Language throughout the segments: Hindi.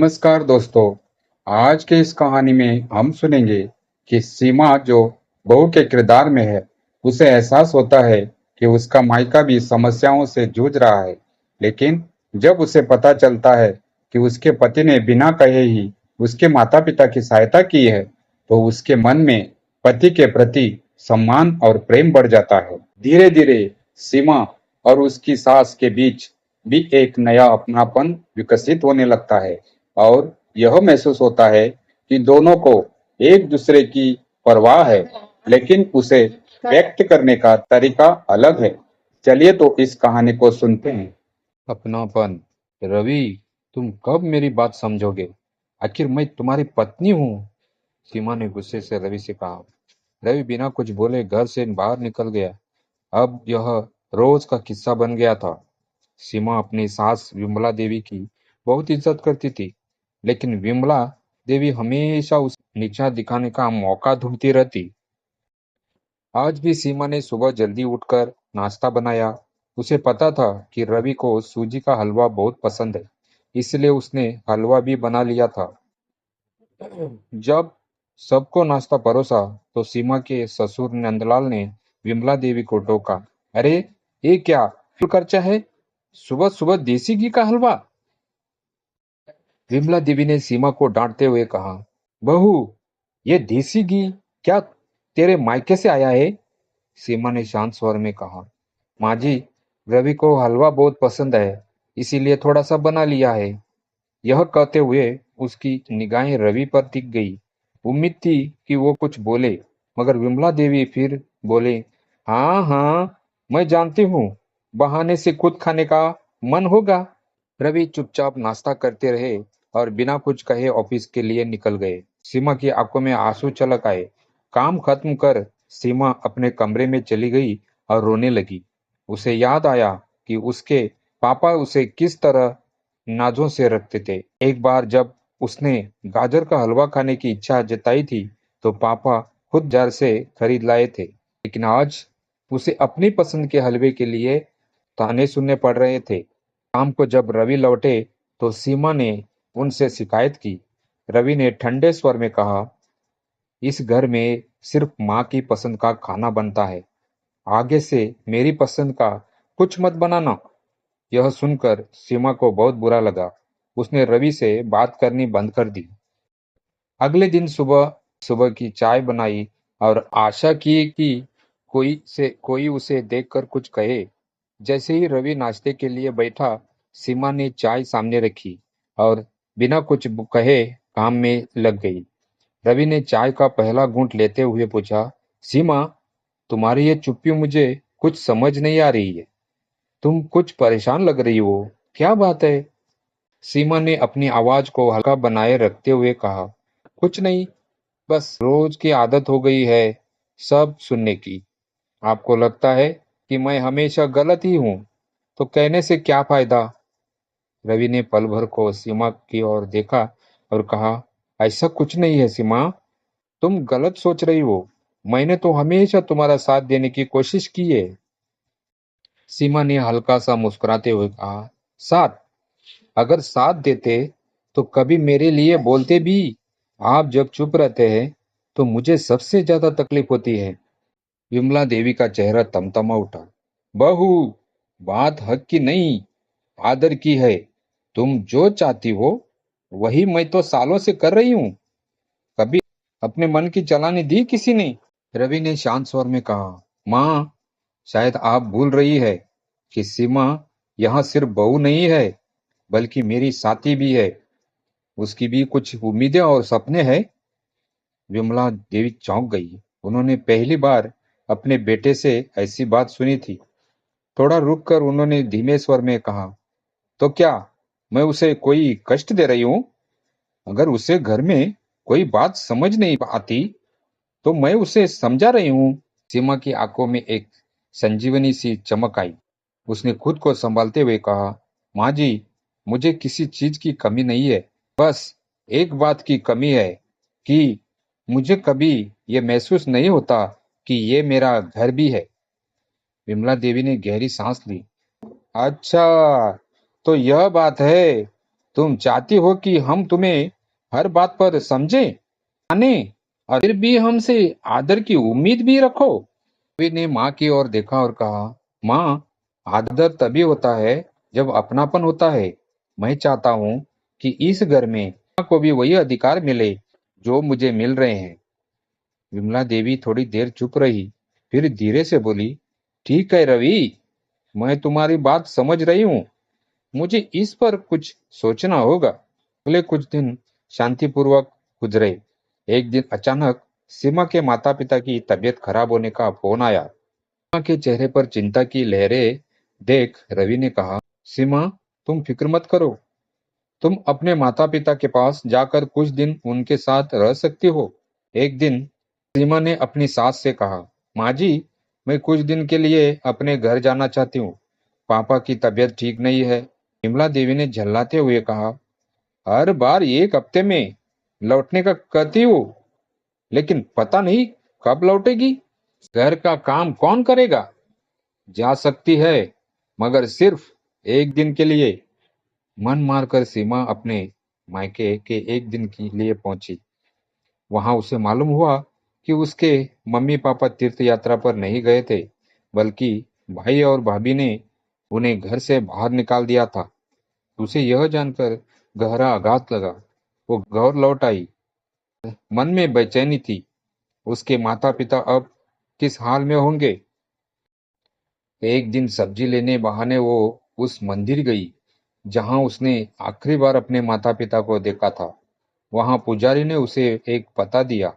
नमस्कार दोस्तों। आज के इस कहानी में हम सुनेंगे कि सीमा जो बहू के किरदार में है, उसे एहसास होता है कि उसका मायका भी समस्याओं से जूझ रहा है। लेकिन जब उसे पता चलता है कि उसके पति ने बिना कहे ही उसके माता पिता की सहायता की है, तो उसके मन में पति के प्रति सम्मान और प्रेम बढ़ जाता है। धीरे धीरे सीमा और उसकी सास के बीच भी एक नया अपनापन विकसित होने लगता है और यह महसूस होता है कि दोनों को एक दूसरे की परवाह है, लेकिन उसे व्यक्त करने का तरीका अलग है। चलिए तो इस कहानी को सुनते हैं। अपनापन। रवि, तुम कब मेरी बात समझोगे? आखिर मैं तुम्हारी पत्नी हूँ। सीमा ने गुस्से से रवि से कहा। रवि बिना कुछ बोले घर से बाहर निकल गया। अब यह रोज का किस्सा बन गया था। सीमा अपनी सास विमला देवी की बहुत इज्जत करती थी, लेकिन विमला देवी हमेशा उस नीचा दिखाने का मौका ढूंढती रहती। आज भी सीमा ने सुबह जल्दी उठकर नाश्ता बनाया। उसे पता था कि रवि को सूजी का हलवा बहुत पसंद है, इसलिए उसने हलवा भी बना लिया था। जब सबको नाश्ता परोसा, तो सीमा के ससुर नंदलाल ने विमला देवी को टोका। अरे, ये क्या फिर खर्चा है? सुबह सुबह देसी घी का हलवा? विमला देवी ने सीमा को डांटते हुए कहा, बहू, ये देसी घी क्या तेरे मायके से आया है? सीमा ने शांत स्वर में कहा, माँ जी, रवि को हलवा बहुत पसंद है, इसीलिए थोड़ा सा बना लिया है। यह कहते हुए उसकी निगाहें रवि पर टिक गई। उम्मीद थी कि वो कुछ बोले, मगर विमला देवी फिर बोले, हाँ हाँ, मैं जानती हूँ, बहाने से खुद खाने का मन होगा। रवि चुपचाप नाश्ता करते रहे और बिना कुछ कहे ऑफिस के लिए निकल गए। सीमा की आंखों में आंसू छलक आए। काम खत्म कर सीमा अपने कमरे में चली गई और रोने लगी। उसे याद आया कि उसके पापा उसे किस तरह नाजों से रखते थे। एक बार जब उसने गाजर का हलवा खाने की इच्छा जताई थी, तो पापा खुद बाजार से खरीद लाए थे। लेकिन आज उसे अपनी पसंद के हलवे के लिए ताने सुनने पड़ रहे थे। शाम को जब रवि लौटे, तो सीमा ने उनसे शिकायत की। रवि ने ठंडे स्वर में कहा, इस घर में सिर्फ माँ की पसंद का खाना बनता है, आगे से मेरी पसंद का कुछ मत बनाना। यह सुनकर सीमा को बहुत बुरा लगा। उसने रवि से बात करनी बंद कर दी। अगले दिन सुबह सुबह की चाय बनाई और आशा की कि कोई उसे देखकर कुछ कहे। जैसे ही रवि नाश्ते के लिए बैठा, सीमा ने चाय सामने रखी और बिना कुछ कहे काम में लग गई। रवि ने चाय का पहला घूंट लेते हुए पूछा, सीमा, तुम्हारी ये चुप्पी मुझे कुछ समझ नहीं आ रही है। तुम कुछ परेशान लग रही हो, क्या बात है? सीमा ने अपनी आवाज को हल्का बनाए रखते हुए कहा, कुछ नहीं, बस रोज की आदत हो गई है सब सुनने की। आपको लगता है कि मैं हमेशा गलत ही हूँ, तो कहने से क्या फायदा? रवि ने पल भर को सीमा की ओर देखा और कहा, ऐसा कुछ नहीं है सीमा, तुम गलत सोच रही हो। मैंने तो हमेशा तुम्हारा साथ देने की कोशिश की है। सीमा ने हल्का सा मुस्कुराते हुए कहा, साथ? अगर साथ देते तो कभी मेरे लिए बोलते भी। आप जब चुप रहते हैं तो मुझे सबसे ज्यादा तकलीफ होती है। विमला देवी का चेहरा तमतमा उठा। बहू, बात हक की नहीं, आदर की है। तुम जो चाहती हो वही मैं तो सालों से कर रही हूँ। कभी अपने मन की चलाने दी किसी ने? रवि ने शांत स्वर में कहा, माँ, शायद आप भूल रही है कि सीमा यहाँ सिर्फ बहू नहीं है, बल्कि मेरी साथी भी है। उसकी भी कुछ उम्मीदें और सपने हैं। विमला देवी चौंक गई। उन्होंने पहली बार अपने बेटे से ऐसी बात सुनी थी। थोड़ा रुक कर उन्होंने धीमे स्वर में कहा, तो क्या मैं उसे कोई कष्ट दे रही हूँ? अगर उसे घर में कोई बात समझ नहीं आती, तो मैं उसे समझा रही हूँ। सीमा की आंखों में एक संजीवनी सी चमक आई। उसने खुद को संभालते हुए कहा, माँ जी, मुझे किसी चीज की कमी नहीं है। बस एक बात की कमी है कि मुझे कभी ये महसूस नहीं होता कि ये मेरा घर भी है। विमला देवी ने गहरी सांस ली। अच्छा, तो यह बात है। तुम चाहती हो कि हम तुम्हें हर बात पर समझें, माने, और फिर भी हमसे आदर की उम्मीद भी रखो। रवि ने माँ की ओर देखा और कहा, माँ, आदर तभी होता है जब अपनापन होता है। मैं चाहता हूँ कि इस घर में माँ को भी वही अधिकार मिले जो मुझे मिल रहे हैं। विमला देवी थोड़ी देर चुप रही, फिर धीरे से बोली, ठीक है रवि, मैं तुम्हारी बात समझ रही हूँ। मुझे इस पर कुछ सोचना होगा। अगले कुछ दिन शांतिपूर्वक गुजरे। एक दिन अचानक सीमा के माता पिता की तबीयत खराब होने का फोन आया। सीमा के चेहरे पर चिंता की लहरें देख रवि ने कहा, सीमा, तुम फिक्र मत करो। तुम अपने माता पिता के पास जाकर कुछ दिन उनके साथ रह सकती हो। एक दिन सीमा ने अपनी सास से कहा, माँ जी, मैं कुछ दिन के लिए अपने घर जाना चाहती हूँ। पापा की तबीयत ठीक नहीं है। विमला देवी ने झल्लाते हुए कहा, हर बार एक हफ्ते में लौटने का कहती हो, लेकिन पता नहीं कब लौटेगी। घर का काम कौन करेगा। जा सकती है, मगर सिर्फ एक दिन के लिए। मन मारकर सीमा अपने मायके के एक दिन के लिए पहुंची। वहां उसे मालूम हुआ कि उसके मम्मी पापा तीर्थ यात्रा पर नहीं गए थे, बल्कि भाई और भाभी ने उन्हें घर से बाहर निकाल दिया था। उसे यह जानकर गहरा आघात लगा। वो घर लौट आई। मन में बेचैनी थी। उसके माता पिता अब किस हाल में होंगे। एक दिन सब्जी लेने बहाने वो उस मंदिर गई जहां उसने आखिरी बार अपने माता पिता को देखा था। वहां पुजारी ने उसे एक पता दिया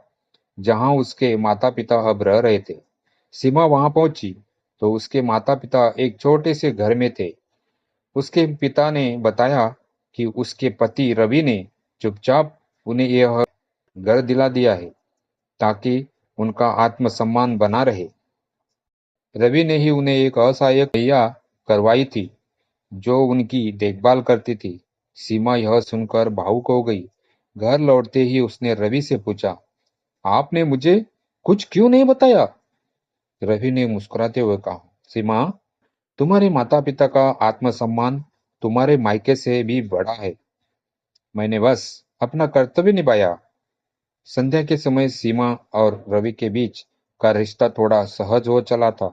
जहां उसके माता पिता अब रह रहे थे। सीमा वहां पहुंची तो उसके माता पिता एक छोटे से घर में थे। उसके पिता ने बताया कि उसके पति रवि ने चुपचाप उन्हें यह घर दिला दिया है ताकि उनका आत्मसम्मान बना रहे। रवि ने ही उन्हें एक असहायक भैया करवाई थी जो उनकी देखभाल करती थी। सीमा यह सुनकर भावुक हो गई। घर लौटते ही उसने रवि से पूछा, आपने मुझे कुछ क्यों नहीं बताया। रवि ने मुस्कुराते हुए कहा, सीमा, तुम्हारे माता पिता का आत्मसम्मान तुम्हारे मायके से भी बड़ा है। मैंने बस अपना कर्तव्य निभाया। संध्या के समय सीमा और रवि के बीच का रिश्ता थोड़ा सहज हो चला था।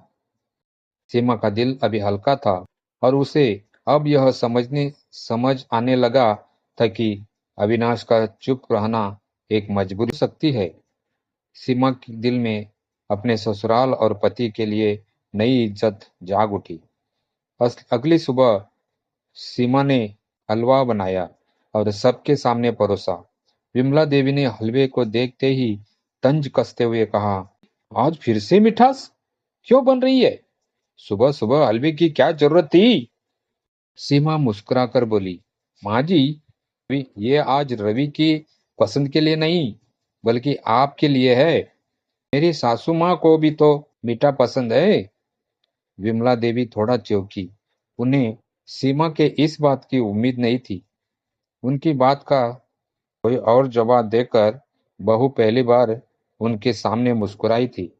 सीमा का दिल अभी हल्का था और उसे अब यह समझ आने लगा था कि अविनाश का चुप रहना एक मजबूरी हो सकती है। सीमा के दिल में अपने ससुराल और पति के लिए नई इज्जत जाग उठी। अगली सुबह सीमा ने हलवा बनाया और सबके सामने परोसा। विमला देवी ने हलवे को देखते ही तंज कसते हुए कहा, आज फिर से मिठास क्यों बन रही है। सुबह सुबह हलवे की क्या जरूरत थी। सीमा मुस्कुराकर बोली, माँ जी, ये आज रवि की पसंद के लिए नहीं, बल्कि आपके लिए है। मेरी सासू माँ को भी तो मीठा पसंद है। विमला देवी थोड़ा चौंकी। उन्हें सीमा के इस बात की उम्मीद नहीं थी। उनकी बात का कोई और जवाब देकर बहू पहली बार उनके सामने मुस्कुराई थी,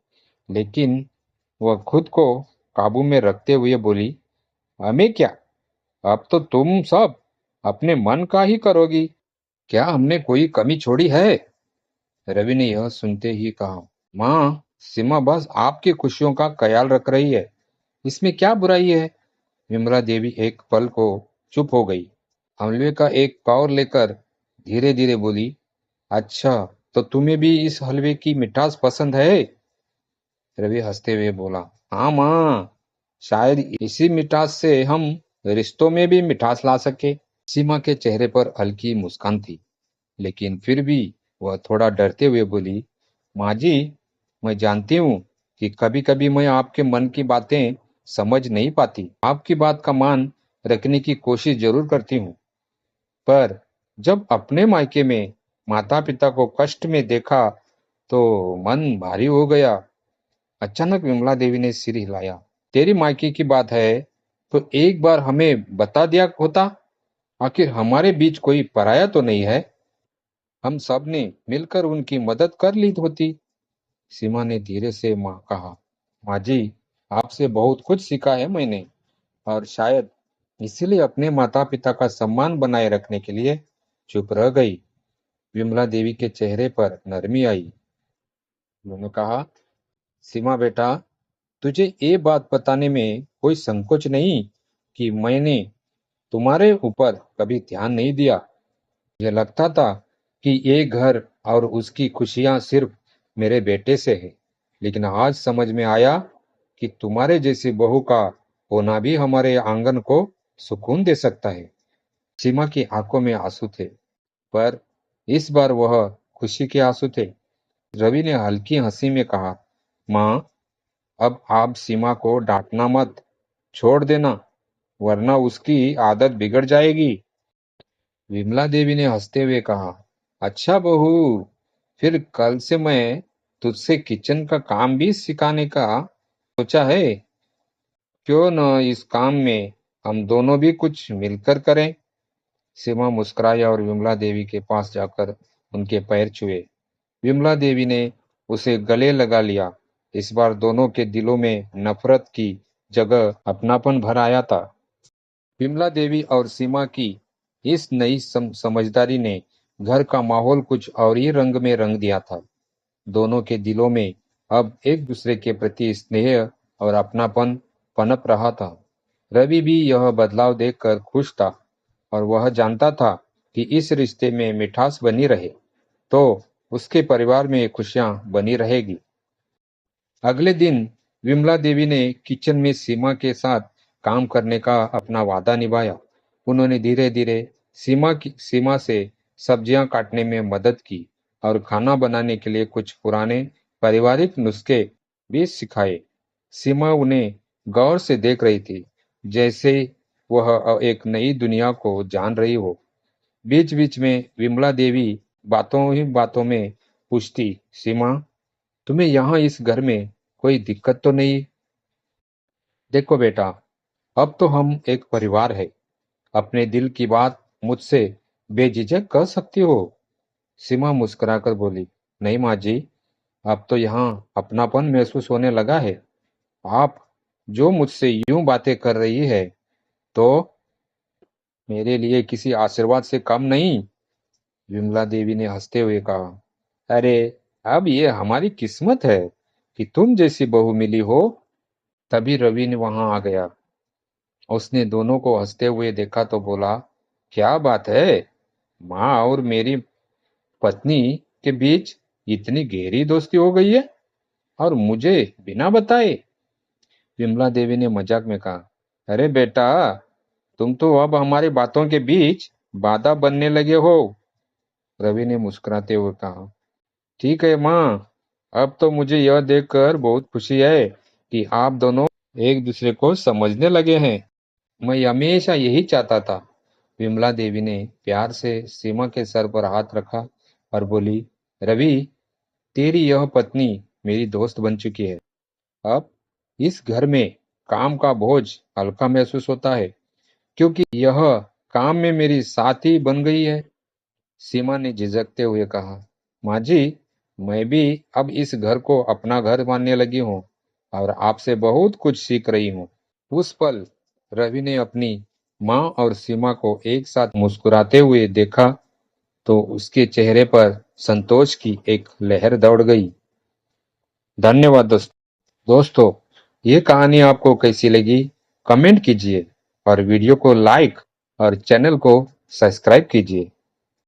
लेकिन वह खुद को काबू में रखते हुए बोली, हमें क्या, अब तो तुम सब अपने मन का ही करोगी। क्या हमने कोई कमी छोड़ी है। रवि ने यह सुनते ही कहा, माँ, सीमा बस आपकी खुशियों का ख्याल रख रही है, इसमें क्या बुराई है। विमला देवी एक पल को चुप हो गई। हलवे का एक पाव लेकर धीरे धीरे बोली, अच्छा, तो तुम्हें भी इस हलवे की मिठास पसंद है। रवि हंसते हुए बोला, हाँ माँ, शायद इसी मिठास से हम रिश्तों में भी मिठास ला सके। सीमा के चेहरे पर हल्की मुस्कान थी, लेकिन फिर भी वह थोड़ा डरते हुए बोली, माँ जी, मैं जानती हूँ कि कभी कभी मैं आपके मन की बातें समझ नहीं पाती। आपकी बात का मान रखने की कोशिश जरूर करती हूँ, पर जब अपने मायके में माता पिता को कष्ट में देखा तो मन भारी हो गया। अचानक विमला देवी ने सिर हिलाया, तेरी मायके की बात है तो एक बार हमें बता दिया होता। आखिर हमारे बीच कोई पराया तो नहीं है। हम सब ने मिलकर उनकी मदद कर ली होती। सीमा ने धीरे से माँ कहा, माँ जी, आपसे बहुत कुछ सीखा है मैंने, और शायद इसलिए अपने माता पिता का सम्मान बनाए रखने के लिए चुप रह गई। विमला देवी के चेहरे पर नरमी आई। उन्होंने कहा, सीमा बेटा, तुझे ये बात बताने में कोई संकोच नहीं कि मैंने तुम्हारे ऊपर कभी ध्यान नहीं दिया। मुझे लगता था कि ये घर और उसकी खुशियां सिर्फ मेरे बेटे से है, लेकिन आज समझ में आया कि तुम्हारे जैसी बहू का होना भी हमारे आंगन को सुकून दे सकता है। सीमा की आंखों में आंसू थे, पर इस बार वह खुशी के आंसू थे। रवि ने हल्की हंसी में कहा, माँ, अब आप सीमा को डांटना मत, छोड़ देना, वरना उसकी आदत बिगड़ जाएगी। विमला देवी ने हंसते हुए कहा, अच्छा बहू, फिर कल से मैं तुझसे किचन का काम भी सिखाने का सोचा है। क्यों न इस काम में हम दोनों भी कुछ मिलकर करें। सीमा मुस्कुराई और विमला देवी के पास जाकर उनके पैर छुए। विमला देवी ने उसे गले लगा लिया। इस बार दोनों के दिलों में नफरत की जगह अपनापन भर आया था। विमला देवी और सीमा की इस नई समझदारी ने घर का माहौल कुछ और ही रंग में रंग दिया था। दोनों के दिलों में अब एक दूसरे के प्रति स्नेह और अपनापन पनप रहा था। रवि भी यह बदलाव देखकर खुश था और वह जानता था कि इस रिश्ते में मिठास बनी रहे तो उसके परिवार में खुशियां बनी रहेगी। अगले दिन विमला देवी ने किचन में सीमा के साथ काम करने का अपना वादा निभाया। उन्होंने धीरे धीरे सीमा से सब्जियां काटने में मदद की और खाना बनाने के लिए कुछ पुराने पारिवारिक नुस्खे भी सिखाए। सीमा उन्हें गौर से देख रही थी, जैसे वह एक नई दुनिया को जान रही हो। बीच बीच में विमला देवी बातों ही बातों में पूछती, सीमा, तुम्हें यहाँ इस घर में कोई दिक्कत तो नहीं? देखो बेटा, अब तो हम एक परिवार है। अपने दिल की बात मुझसे बेझिझक कह सकती हो। सीमा मुस्कुराकर बोली, नहीं माँ जी, अब तो यहाँ अपनापन महसूस होने लगा है। आप जो मुझसे यूं बातें कर रही है तो मेरे लिए किसी आशीर्वाद से कम नहीं। विमला देवी ने हंसते हुए कहा, अरे, अब ये हमारी किस्मत है कि तुम जैसी बहू मिली हो। तभी रवि ने वहां आ गया। उसने दोनों को हंसते हुए देखा तो बोला, क्या बात है, माँ और मेरी पत्नी के बीच इतनी गहरी दोस्ती हो गई है और मुझे बिना बताए। विमला देवी ने मजाक में कहा, अरे बेटा, तुम तो अब हमारी बातों के बीच बाधा बनने लगे हो। रवि ने मुस्कुराते हुए कहा, ठीक है माँ, अब तो मुझे यह देखकर बहुत खुशी है कि आप दोनों एक दूसरे को समझने लगे हैं। मैं हमेशा यही चाहता था। विमला देवी ने प्यार से सीमा के सर पर हाथ रखा और बोली, रवि, तेरी यह पत्नी मेरी दोस्त बन चुकी है। अब इस घर में काम का बोझ हल्का महसूस होता है क्योंकि यह काम में मेरी साथी बन गई है। सीमा ने झिझकते हुए कहा, माँ जी, मैं भी अब इस घर को अपना घर मानने लगी हूँ और आपसे बहुत कुछ सीख रही हूँ। उस पल रवि ने अपनी माँ और सीमा को एक साथ मुस्कुराते हुए देखा तो उसके चेहरे पर संतोष की एक लहर दौड़ गई। धन्यवाद दोस्तों, ये कहानी आपको कैसी लगी कमेंट कीजिए और वीडियो को लाइक और चैनल को सब्सक्राइब कीजिए।